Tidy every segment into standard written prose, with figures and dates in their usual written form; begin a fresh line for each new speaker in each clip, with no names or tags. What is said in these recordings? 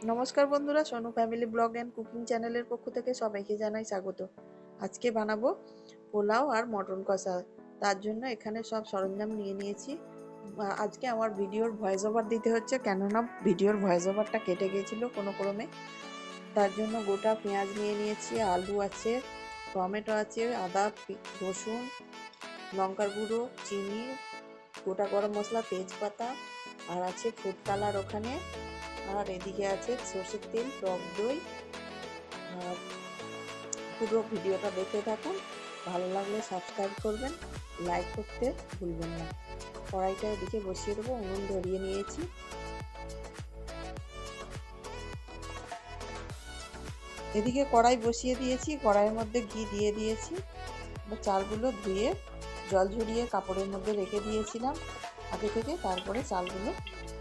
নমস্কার বন্ধুরা, Sonu family blog and cooking চ্যানেলের পক্ষ থেকে সবাইকে জানাই স্বাগত। আজকে বানাবো পোলাও আর মটন কষা। তার জন্য এখানে সব সরঞ্জাম নিয়ে নিয়েছি। আজকে আমার ভিডিওর ভয়েস ওভার দিতে হচ্ছে, কেননা ভিডিওর ভয়েস ওভারটা কেটে গিয়েছিল কোনো ক্রমে। তার জন্য গোটা পেঁয়াজ নিয়ে নিয়েছি, আলু আছে, টমেটো আছে, আদা, রসুন, লঙ্কার গুঁড়ো, চিনি, গোটা গরম মশলা, তেজপাতা, আর আছে ফুড কালার ওখানে, আর এদিকে আছে সরষের তেল, টক দই। আর পুরো ভিডিওটা দেখতে থাকুন, ভালো লাগলে সাবস্ক্রাইব করবেন, লাইক করতে ভুলবেন না। কড়াইটা এদিকে বসিয়ে দেবো, উনুন ধরিয়ে নিয়েছি। এদিকে কড়াই বসিয়ে দিয়েছি, কড়াইয়ের মধ্যে ঘি দিয়ে দিয়েছি। চালগুলো ধুয়ে জল ঝরিয়ে কাপড়ের মধ্যে রেখে দিয়েছিলাম আগে থেকে। তারপরে চালগুলো,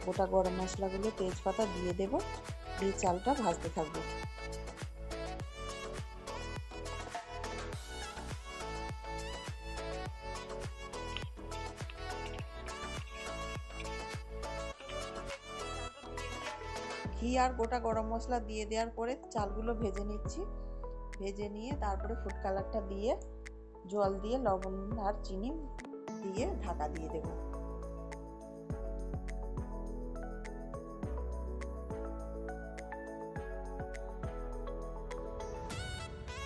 গোটা গরম মশলাগুলো, তেজপাতা দিয়ে দেব, দিয়ে চালটা ভাজতে থাকবো। ঘি আর গোটা গরম মশলা দিয়ে দেওয়ার পরে চালগুলো ভেজে নিচ্ছি। ভেজে নিয়ে তারপরে ফুড কালারটা দিয়ে, জল দিয়ে, লবণ আর চিনি দিয়ে ঢাকা দিয়ে দেব।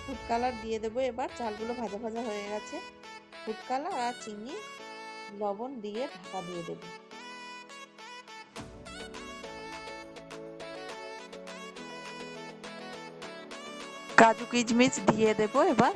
ফুড কালার দিয়ে দেবো এবার। চালগুলো ভাজা ভাজা হয়ে গেছে। ফুড কালার আর চিনি, লবণ দিয়ে ঢাকা দিয়ে দেব। কাজু কিশমিশ দিয়ে দেব এবার।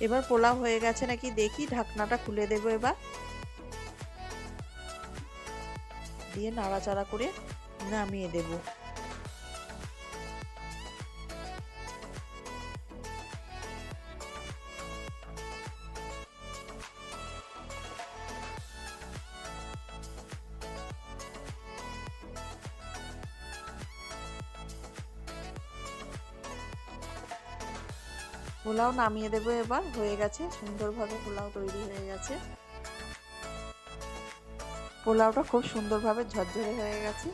এবার পোলাও হয়ে গেছে নাকি দেখি, ঢাকনাটা খুলে দেবো এবার। দিয়ে নাড়াচাড়া করে নামিয়ে দেব। পোলাও নামিয়ে দেবো এবার। হয়ে গেছে, সুন্দরভাবে পোলাও তৈরি হয়ে গেছে। পোলাওটা খুব সুন্দরভাবে ঝরঝরে হয়ে গেছে।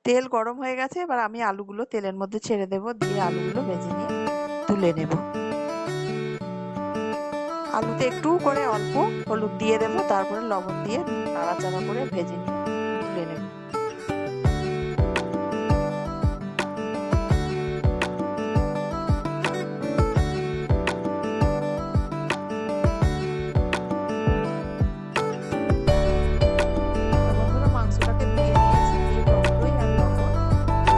তেল গরম হয়ে গেছে, এবার আমি আলুগুলো তেলের মধ্যে ছেড়ে দেব, দিয়ে আলুগুলো ভেজে নিয়ে তুলে নেব। আলুতে একটু করে অল্প হলুদ দিয়ে দেব, তারপরে লবণ দিয়ে নাড়াচাড়া করে ভেজে নিয়ে তুলে নেব। বন্ধুরা, মাংসটাকে ধুয়ে নিয়েছি, দিয়ে টক দই আর লবণ,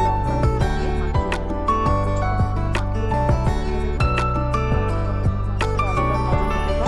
লঙ্কার গুঁড়ো দিয়ে মাখিয়ে নেব। কিছুক্ষণ মাখিয়ে ঢাকা দিয়ে রেখে দেব।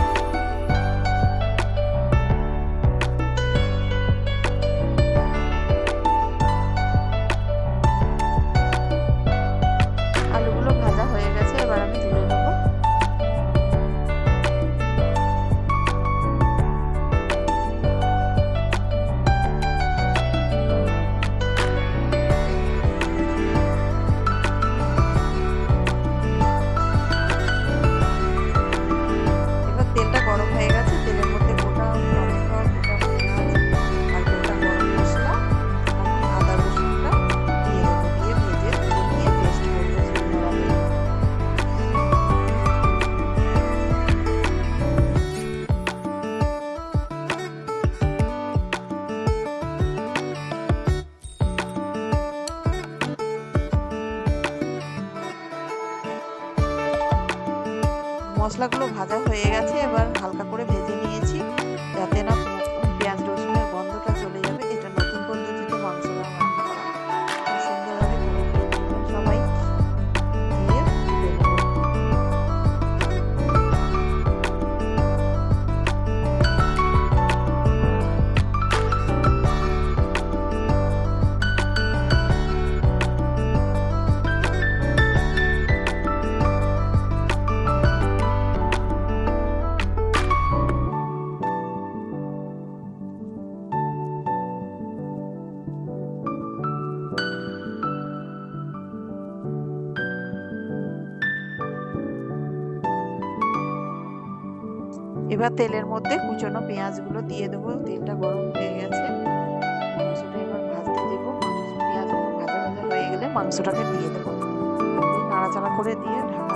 মশলাগুলো ভাজা হয়ে গেছে, এবার হালকা করে ভেজে নিয়েছি যাতে না পেঁয়াজ রসুনের গন্ধটা চলে যাবে। এটা নতুন পদ্ধতিতে মাংস রান্না করা, খুব সুন্দরভাবে করে নিয়ে সবাই দিয়ে তুলে নেব। এবার তেলের মধ্যে কুচনো পেঁয়াজগুলো দিয়ে দেবো। তেলটা গরম হয়ে গেছে, মাংসটা এবার ভাজতে দেবো। পেঁয়াজগুলো ভাজা ভাজা হয়ে গেলে মাংসটাকে দিয়ে দেবো, নাড়াচাড়া করে দিয়ে ঢাকা